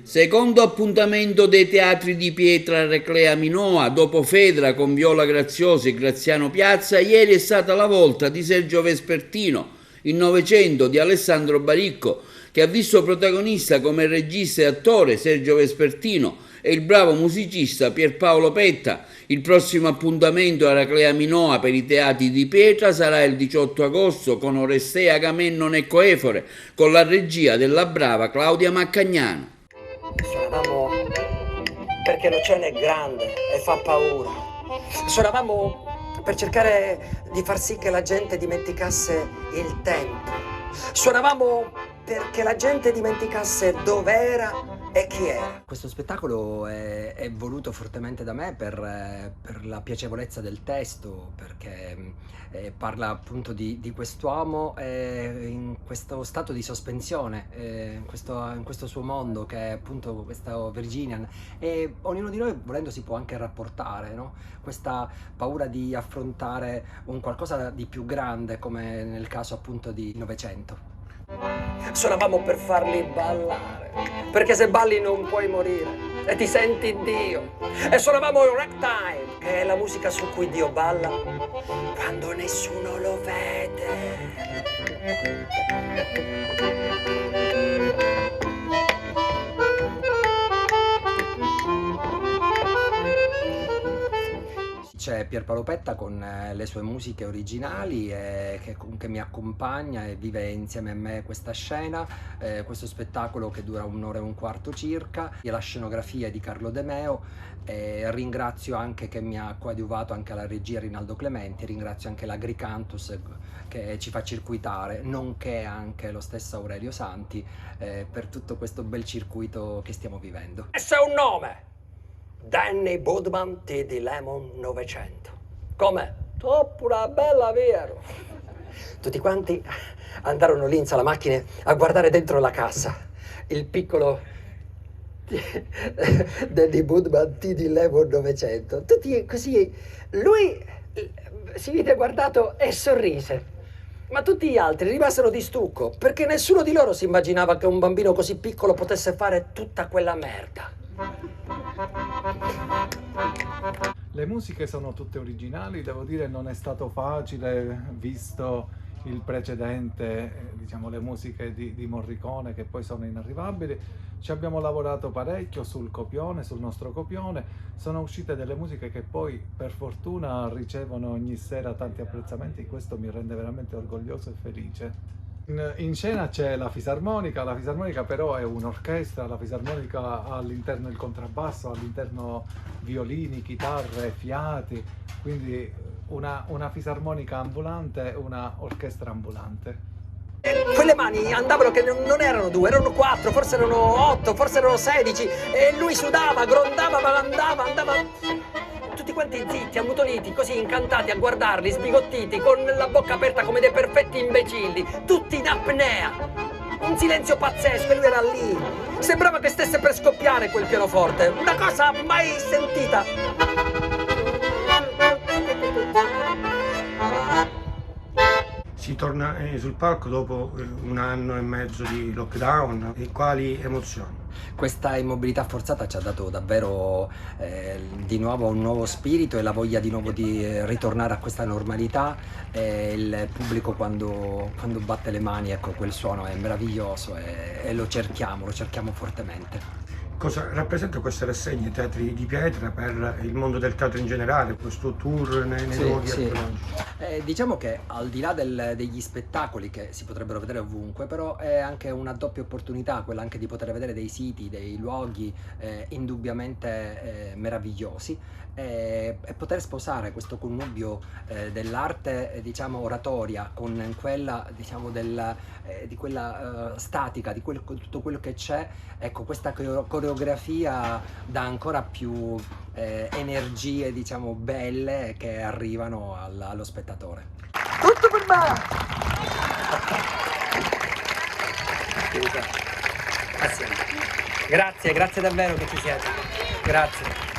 Secondo appuntamento dei teatri di Pietra Reclea Minoa, dopo Fedra con Viola Graziosi e Graziano Piazza, ieri è stata la volta di Sergio Vespertino, il Novecento di Alessandro Baricco, che ha visto protagonista come regista e attore Sergio Vespertino e il bravo musicista Pierpaolo Petta. Il prossimo appuntamento a Raclea Minoa per i teatri di Pietra sarà il 18 agosto con Orestea, Agamennone e Coefore, con la regia della brava Claudia Maccagnano. Suonavamo perché l'oceano è grande e fa paura. Suonavamo per cercare di far sì che la gente dimenticasse il tempo. Suonavamo perché la gente dimenticasse dov'era e chi era. Questo spettacolo è voluto fortemente da me per la piacevolezza del testo, perché parla appunto di quest'uomo in questo stato di sospensione, in questo suo mondo che è appunto questo Virginian, e ognuno di noi volendo si può anche rapportare, no? Questa paura di affrontare un qualcosa di più grande, come nel caso appunto di Novecento. Suonavamo per farli ballare, perché se balli non puoi morire e ti senti Dio. E suonavamo il ragtime, che è la musica su cui Dio balla quando nessuno lo vede. C'è Pierpaolo Petta con le sue musiche originali che mi accompagna e vive insieme a me questa scena, questo spettacolo che dura 1 ora e un quarto circa, e la scenografia è di Carlo De Meo. Ringrazio anche che mi ha coadiuvato anche alla regia Rinaldo Clementi, ringrazio anche l'Agricantus che ci fa circuitare, nonché anche lo stesso Aurelio Santi per tutto questo bel circuito che stiamo vivendo. E c'è un nome! Danny Budman T.D. Lemon 900. Com'è? Troppo una bella, vero? Tutti quanti andarono lì in sala macchine a guardare dentro la cassa il piccolo Danny Budman T.D. Lemon 900. Tutti così. Lui si vide guardato e sorrise. Ma tutti gli altri rimasero di stucco, perché nessuno di loro si immaginava che un bambino così piccolo potesse fare tutta quella merda. Le musiche sono tutte originali, devo dire non è stato facile, visto il precedente, diciamo le musiche di Morricone che poi sono inarrivabili. Ci abbiamo lavorato parecchio sul copione, sul nostro copione, sono uscite delle musiche che poi per fortuna ricevono ogni sera tanti apprezzamenti, questo mi rende veramente orgoglioso e felice. In scena c'è la fisarmonica però è un'orchestra, la fisarmonica ha all'interno il contrabbasso, all'interno violini, chitarre, fiati, quindi una fisarmonica ambulante, una orchestra ambulante. Quelle mani andavano che non erano 2, erano 4, forse erano 8, forse erano 16, e lui sudava, grondava, ma andava. Tutti quanti zitti, ammutoliti, così incantati a guardarli, sbigottiti, con la bocca aperta come dei perfetti imbecilli, tutti in apnea. Un silenzio pazzesco e lui era lì. Sembrava che stesse per scoppiare quel pianoforte, una cosa mai sentita. Si torna sul palco dopo 1 anno e mezzo di lockdown, e quali emozioni? Questa immobilità forzata ci ha dato davvero di nuovo un nuovo spirito e la voglia di nuovo di ritornare a questa normalità. Il pubblico quando batte le mani, ecco, quel suono è meraviglioso e lo cerchiamo fortemente. Cosa rappresenta questa rassegna ai Teatri di Pietra per il mondo del teatro in generale, questo tour nei luoghi archeologici? Diciamo che al di là degli spettacoli che si potrebbero vedere ovunque, però è anche una doppia opportunità quella anche di poter vedere dei siti, dei luoghi indubbiamente meravigliosi, e poter sposare questo connubio dell'arte diciamo oratoria con quella diciamo di quella statica, di tutto quello che c'è. Ecco, questa coreografia dà ancora più energie diciamo belle che arrivano allo spettatore. Tutto per me! Grazie davvero che ci siete. Grazie.